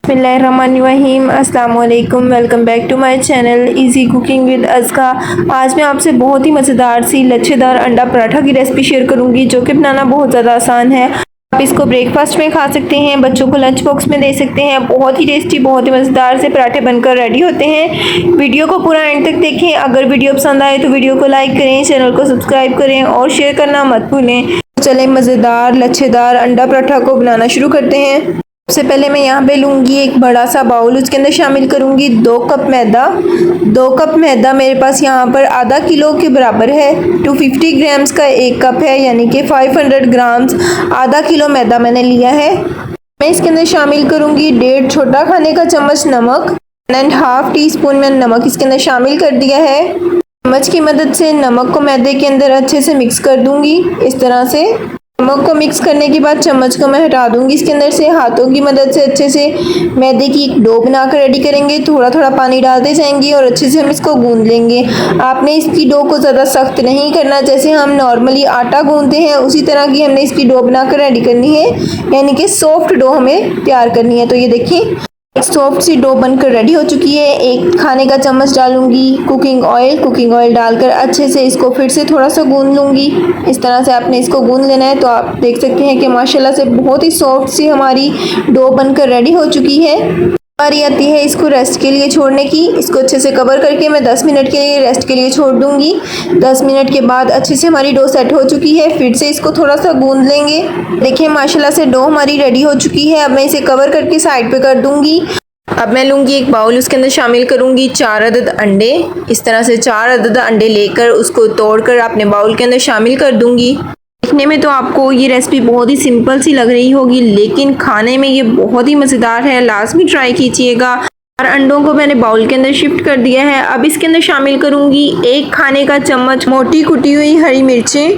बिस्मिल्लाहिर्रहमानिर्रहीम अस्सलाम वालेकुम। Welcome back to my channel easy cooking with Azka. आज मैं आपसे बहुत ही मज़ेदार सी लच्छेदार अंडा पराठा की रेसिपी शेयर करूंगी जो कि बनाना बहुत ज़्यादा आसान है। आप इसको ब्रेकफास्ट में खा सकते हैं, बच्चों को लंच बॉक्स में दे सकते हैं। बहुत ही टेस्टी, बहुत ही मज़ेदार से पराठे बनकर रेडी होते हैं। वीडियो को पूरा एंड तक देखें। अगर वीडियो पसंद आए तो वीडियो को लाइक करें, चैनल को सब्सक्राइब करें और शेयर करना मत भूलें। चलें मज़ेदार लच्छेदार अंडा पराठा को बनाना शुरू करते हैं। सबसे पहले मैं यहाँ पे लूँगी एक बड़ा सा बाउल, उसके अंदर शामिल करूँगी 2 कप मैदा। 2 कप मैदा मेरे पास यहाँ पर आधा किलो के बराबर है। 250 ग्राम्स का 1 कप है, यानी कि 500 ग्राम्स आधा किलो मैदा मैंने लिया है। मैं इसके अंदर शामिल करूँगी 1.5 छोटा खाने का चम्मच नमक। 1.5 टीस्पून मैंने नमक इसके अंदर शामिल कर दिया है। चम्मच की मदद से नमक को मैदे के अंदर अच्छे से मिक्स कर दूँगी। इस तरह से नमक को मिक्स करने के बाद चम्मच को मैं हटा दूंगी। इसके अंदर से हाथों की मदद से अच्छे से मैदे की एक डो बनाकर रेडी करेंगे। थोड़ा थोड़ा पानी डालते जाएंगे और अच्छे से हम इसको गूंद लेंगे। आपने इसकी डो को ज़्यादा सख्त नहीं करना, जैसे हम नॉर्मली आटा गूंदते हैं उसी तरह की हमने इसकी डो बनाकर रेडी करनी है, यानी कि सॉफ्ट डो हमें तैयार करनी है। तो ये देखिए सॉफ्ट सी डो बनकर रेडी हो चुकी है। 1 खाने का चम्मच डालूंगी कुकिंग ऑयल डालकर अच्छे से इसको फिर से थोड़ा सा गूंद लूँगी। इस तरह से आपने इसको गूंद लेना है। तो आप देख सकते हैं कि माशाल्लाह से बहुत ही सॉफ्ट सी हमारी डो बनकर रेडी हो चुकी है। बारी आती है इसको रेस्ट के लिए छोड़ने की। इसको अच्छे से कवर करके मैं 10 मिनट के लिए रेस्ट के लिए छोड़ दूंगी। 10 मिनट के बाद अच्छे से हमारी डो सेट हो चुकी है। फिर से इसको थोड़ा सा गूंद लेंगे। देखिए माशाल्लाह से डो हमारी रेडी हो चुकी है। अब मैं इसे कवर करके साइड पे कर दूंगी। अब मैं लूँगी एक बाउल, उसके अंदर शामिल करूँगी 4 अदद अंडे। इस तरह से 4 अदद अंडे लेकर उसको तोड़कर अपने बाउल के अंदर शामिल कर दूँगी। देखने में तो आपको ये रेसिपी बहुत ही सिंपल सी लग रही होगी, लेकिन खाने में ये बहुत ही मज़ेदार है। लाजमी ट्राई कीजिएगा। और अंडों को मैंने बाउल के अंदर शिफ्ट कर दिया है। अब इसके अंदर शामिल करूँगी 1 खाने का चम्मच मोटी कुटी हुई हरी मिर्चें।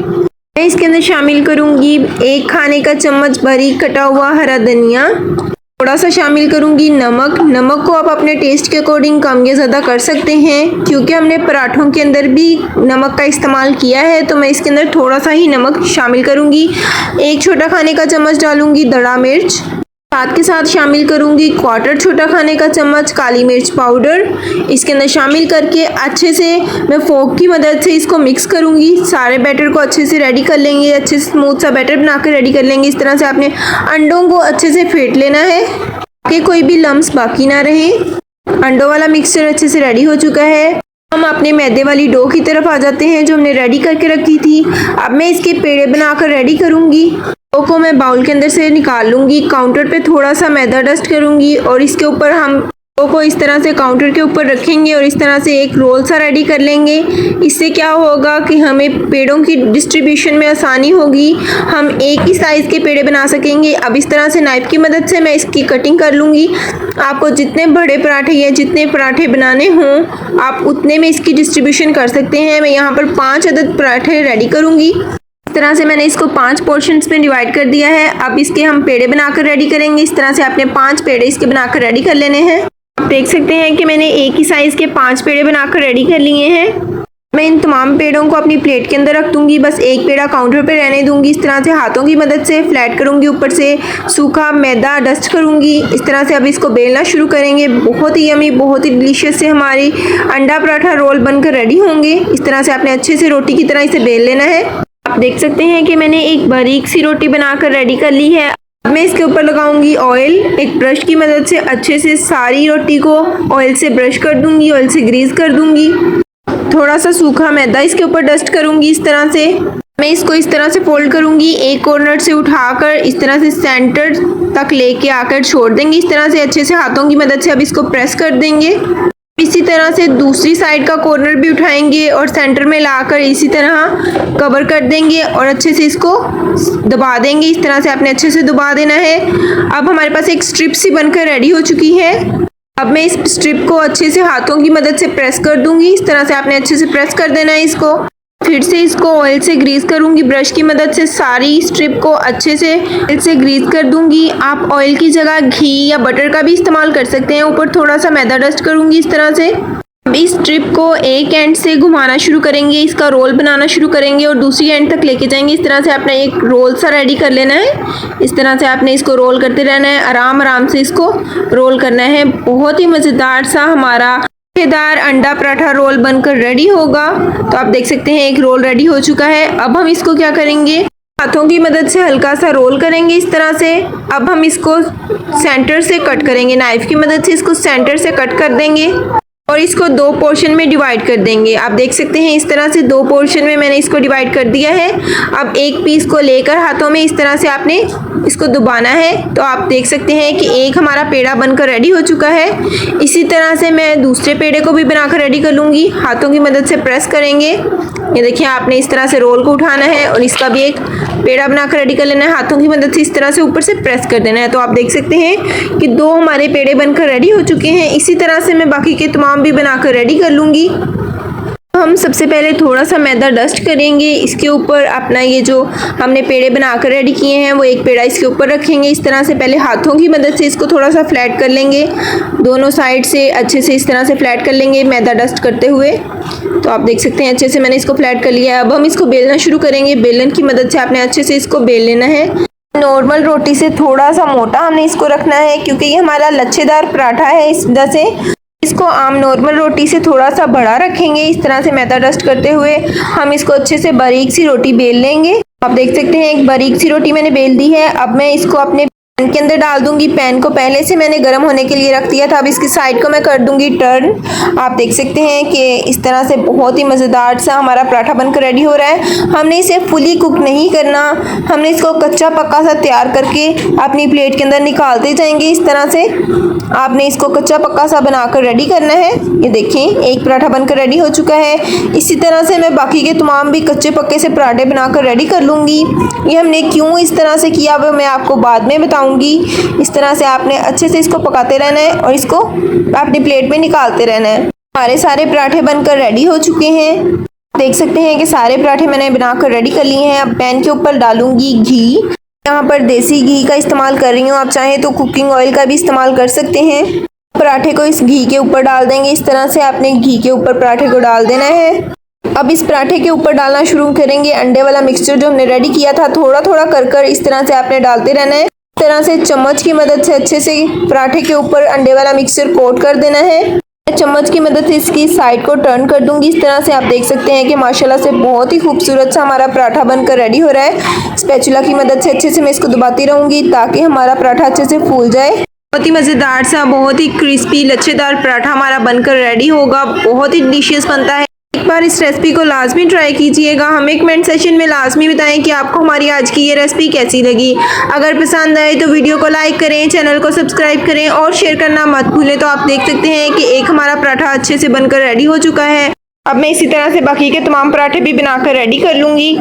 मैं इसके अंदर शामिल करूँगी 1 खाने का चम्मच बारीक कटा हुआ हरा धनिया। थोड़ा सा शामिल करूँगी नमक। नमक को आप अपने टेस्ट के अकॉर्डिंग कम या ज़्यादा कर सकते हैं, क्योंकि हमने पराठों के अंदर भी नमक का इस्तेमाल किया है। तो मैं इसके अंदर थोड़ा सा ही नमक शामिल करूँगी। 1 छोटा खाने का चम्मच डालूँगी दड़ा मिर्च। साथ के साथ शामिल करूँगी 1/4 छोटा खाने का चम्मच काली मिर्च पाउडर। इसके अंदर शामिल करके अच्छे से मैं फोक की मदद से इसको मिक्स करूँगी। सारे बैटर को अच्छे से रेडी कर लेंगे। अच्छे से स्मूथ सा बैटर बनाकर रेडी कर लेंगे। इस तरह से आपने अंडों को अच्छे से फेंट लेना है कि कोई भी लम्स बाकी ना रहे। अंडों वाला मिक्सचर अच्छे से रेडी हो चुका है। हम अपने मैदे वाली डो की तरफ आ जाते हैं जो हमने रेडी करके रखी थी। अब मैं इसके पेड़े बनाकर रेडी करूँगी। डो को मैं बाउल के अंदर से निकाल लूँगी। काउंटर पे थोड़ा सा मैदा डस्ट करूँगी और इसके ऊपर हम डो को इस तरह से काउंटर के ऊपर रखेंगे और इस तरह से एक रोल सा रेडी कर लेंगे। इससे क्या होगा कि हमें पेड़ों की डिस्ट्रीब्यूशन में आसानी होगी। हम एक ही साइज़ के पेड़े बना सकेंगे। अब इस तरह से नाइफ की मदद से मैं इसकी कटिंग कर लूँगी। आपको जितने बड़े पराठे या जितने पराठे बनाने हों आप उतने में इसकी डिस्ट्रीब्यूशन कर सकते हैं। मैं यहाँ पर 5 अदद पराठे रेडी करूँगी। इस तरह से मैंने इसको 5 पोर्शंस में डिवाइड कर दिया है। अब इसके हम पेड़े बनाकर रेडी करेंगे। इस तरह से आपने 5 पेड़े इसके बनाकर रेडी कर लेने हैं। आप देख सकते हैं कि मैंने एक ही साइज़ के 5 पेड़े बनाकर रेडी कर लिए हैं। मैं इन तमाम पेड़ों को अपनी प्लेट के अंदर रख दूंगी। बस एक पेड़ा काउंटर पे रहने दूंगी। इस तरह से हाथों की मदद से फ्लैट करूंगी, ऊपर से सूखा मैदा डस्ट करूंगी। इस तरह से अब इसको बेलना शुरू करेंगे। बहुत ही यमी, बहुत ही डिलीशियस से हमारी अंडा पराठा रोल बनकर रेडी होंगे। इस तरह से आपने अच्छे से रोटी की तरह इसे बेल लेना है। आप देख सकते हैं कि मैंने एक बारीक सी रोटी बनाकर रेडी कर ली है। अब मैं इसके ऊपर लगाऊंगी ऑयल। एक ब्रश की मदद से अच्छे से सारी रोटी को ऑयल से ब्रश कर दूंगी, ऑयल से ग्रीस कर दूंगी। थोड़ा सा सूखा मैदा इसके ऊपर डस्ट करूंगी। इस तरह से मैं इसको इस तरह से फोल्ड करूंगी। एक कॉर्नर से उठाकर इस तरह से सेंटर तक लेके आकर छोड़ देंगे। इस तरह से अच्छे से हाथों की मदद से अब इसको प्रेस कर देंगे। इसी तरह से दूसरी साइड का कॉर्नर भी उठाएंगे और सेंटर में लाकर इसी तरह कवर कर देंगे और अच्छे से इसको दबा देंगे। इस तरह से आपने अच्छे से दबा देना है। अब हमारे पास एक स्ट्रिप सी बनकर रेडी हो चुकी है। अब मैं इस स्ट्रिप को अच्छे से हाथों की मदद से प्रेस कर दूंगी। इस तरह से आपने अच्छे से प्रेस कर देना है इसको। फिर से इसको ऑयल से ग्रीस करूंगी। ब्रश की मदद से सारी स्ट्रिप को अच्छे से ऑयल से ग्रीस कर दूंगी। आप ऑयल की जगह घी या बटर का भी इस्तेमाल कर सकते हैं। ऊपर थोड़ा सा मैदा डस्ट करूंगी इस तरह से। अब इस स्ट्रिप को एक एंड से घुमाना शुरू करेंगे, इसका रोल बनाना शुरू करेंगे और दूसरी एंड तक लेके जाएंगे। इस तरह से आपने एक रोल सा रेडी कर लेना है। इस तरह से आपने इसको रोल करते रहना है, आराम आराम से इसको रोल करना है। बहुत ही मज़ेदार सा हमारा लच्छेदार अंडा पराठा रोल बनकर रेडी होगा। तो आप देख सकते हैं एक रोल रेडी हो चुका है। अब हम इसको क्या करेंगे, हाथों की मदद से हल्का सा रोल करेंगे इस तरह से। अब हम इसको सेंटर से कट करेंगे, नाइफ की मदद से इसको सेंटर से कट कर देंगे और इसको दो पोर्शन में डिवाइड कर देंगे। आप देख सकते हैं इस तरह से दो पोर्शन में मैंने इसको डिवाइड कर दिया है। अब एक पीस को लेकर हाथों में इस तरह से आपने इसको दबाना है। तो आप देख सकते हैं कि एक हमारा पेड़ा बनकर रेडी हो चुका है। इसी तरह से मैं दूसरे पेड़े को भी बनाकर रेडी कर लूँगी। हाथों की मदद से प्रेस करेंगे। ये देखिए आपने इस तरह से रोल को उठाना है और इसका भी एक पेड़ा बनाकर रेडी कर लेना है। हाथों की मदद से इस तरह से ऊपर से प्रेस कर देना है। तो आप देख सकते हैं कि दो हमारे पेड़े बनकर रेडी हो चुके हैं। इसी तरह से मैं बाकी के तमाम भी बनाकर रेडी कर लूँगी। हम सबसे पहले थोड़ा सा मैदा डस्ट करेंगे। इसके ऊपर अपना ये जो हमने पेड़े बनाकर रेडी किए हैं वो एक पेड़ा इसके ऊपर रखेंगे। इस तरह से पहले हाथों की मदद से इसको थोड़ा सा फ्लैट कर लेंगे, दोनों साइड से अच्छे से इस तरह से फ्लैट कर लेंगे मैदा डस्ट करते हुए। तो आप देख सकते हैं अच्छे से मैंने इसको फ्लैट कर लिया है। अब हम इसको बेलना शुरू करेंगे। बेलन की मदद से आपने अच्छे से इसको बेल लेना है। नॉर्मल रोटी से थोड़ा सा मोटा हमने इसको रखना है क्योंकि ये हमारा लच्छेदार पराठा है। इस वजह से इसको आम नॉर्मल रोटी से थोड़ा सा बड़ा रखेंगे। इस तरह से मैदा डस्ट करते हुए हम इसको अच्छे से बारीक सी रोटी बेल लेंगे। आप देख सकते हैं एक बारीक सी रोटी मैंने बेल दी है। अब मैं इसको अपने पैन के अंदर डाल दूंगी। पैन को पहले से मैंने गर्म होने के लिए रख दिया था। अब इसकी साइड को मैं कर दूंगी टर्न। आप देख सकते हैं कि इस तरह से बहुत ही मज़ेदार सा हमारा पराठा बनकर रेडी हो रहा है। हमने इसे फुली कुक नहीं करना, हमने इसको कच्चा पक्का सा तैयार करके अपनी प्लेट के अंदर निकालते जाएंगे। इस तरह से आपने इसको कच्चा पक्का सा बनाकर रेडी करना है। ये देखें एक पराठा बनकर रेडी हो चुका है। इसी तरह से मैं बाकी के तमाम भी कच्चे पक्के से पराठे बनाकर रेडी कर लूँगी। ये हमने क्यों इस तरह से किया वो मैं आपको बाद में बताऊँगी। इस तरह से आपने अच्छे से इसको पकाते रहना है और इसको अपनी प्लेट में निकालते रहना है। हमारे सारे पराठे बनकर रेडी हो चुके हैं। देख सकते हैं कि सारे पराठे मैंने बनाकर रेडी कर लिए हैं। अब पैन के ऊपर डालूंगी घी। यहाँ पर देसी घी का इस्तेमाल कर रही हूँ, आप चाहें तो कुकिंग ऑयल का भी इस्तेमाल कर सकते हैं। पराठे को इस घी के ऊपर डाल देंगे। इस तरह से आपने घी के ऊपर पराठे को डाल देना है। अब इस पराठे के ऊपर डालना शुरू करेंगे अंडे वाला मिक्सचर जो हमने रेडी किया था। थोड़ा थोड़ा कर इस तरह से आपने डालते रहना है। इस तरह से चम्मच की मदद से अच्छे से पराठे के ऊपर अंडे वाला मिक्सचर कोट कर देना है। चम्मच की मदद से इसकी साइड को टर्न कर दूंगी। इस तरह से आप देख सकते हैं कि माशाल्लाह से बहुत ही खूबसूरत सा हमारा पराठा बनकर रेडी हो रहा है। स्पैचुला की मदद से अच्छे से मैं इसको दबाती रहूंगी ताकि हमारा पराठा अच्छे से फूल जाए। बहुत ही मज़ेदार सा बहुत ही क्रिस्पी लच्छेदार पराठा हमारा बनकर रेडी होगा। बहुत ही डिलीशियस बनता है। एक बार इस रेसिपी को लाजमी ट्राई कीजिएगा। हमें कमेंट सेशन में लाजमी बताएं कि आपको हमारी आज की ये रेसिपी कैसी लगी। अगर पसंद आए तो वीडियो को लाइक करें, चैनल को सब्सक्राइब करें और शेयर करना मत भूलें। तो आप देख सकते हैं कि एक हमारा पराठा अच्छे से बनकर रेडी हो चुका है। अब मैं इसी तरह से बाकी के तमाम पराठे भी बनाकर रेडी कर लूँगी।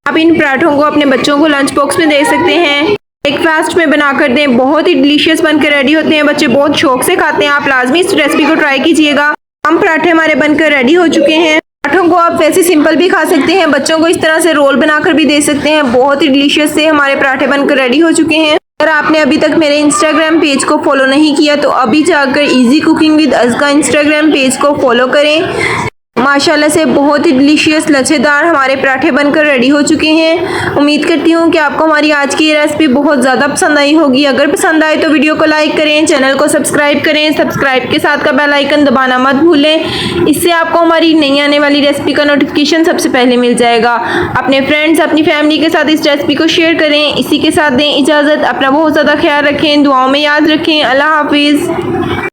आप इन पराठों को अपने बच्चों को लंच बॉक्स में दे सकते हैं, ब्रेकफास्ट में बनाकर दें। बहुत ही डिलीशियस बनकर रेडी होते हैं, बच्चे बहुत शौक से खाते हैं। आप लाजमी इस रेसिपी को ट्राई कीजिएगा। हम पराठे हमारे बनकर रेडी हो चुके हैं। पराठों को आप वैसे सिंपल भी खा सकते हैं, बच्चों को इस तरह से रोल बनाकर भी दे सकते हैं। बहुत ही डिलीशियस से हमारे पराठे बनकर रेडी हो चुके हैं। अगर आपने अभी तक मेरे इंस्टाग्राम पेज को फॉलो नहीं किया तो अभी जाकर easy cooking with Azka Instagram page को फॉलो करें। माशाल्लाह से बहुत ही डिलीशियस लच्छेदार हमारे पराठे बनकर रेडी हो चुके हैं। उम्मीद करती हूँ कि आपको हमारी आज की ये रेसिपी बहुत ज़्यादा पसंद आई होगी। अगर पसंद आए तो वीडियो को लाइक करें, चैनल को सब्सक्राइब करें। सब्सक्राइब के साथ का बेल आइकन दबाना मत भूलें। इससे आपको हमारी नई आने वाली रेसिपी का नोटिफिकेशन सबसे पहले मिल जाएगा। अपने फ्रेंड्स अपनी फैमिली के साथ इस रेसिपी को शेयर करें। इसी के साथ दें इजाज़त। अपना बहुत ज़्यादा ख्याल रखें, दुआओं में याद रखें। अल्लाह हाफिज़।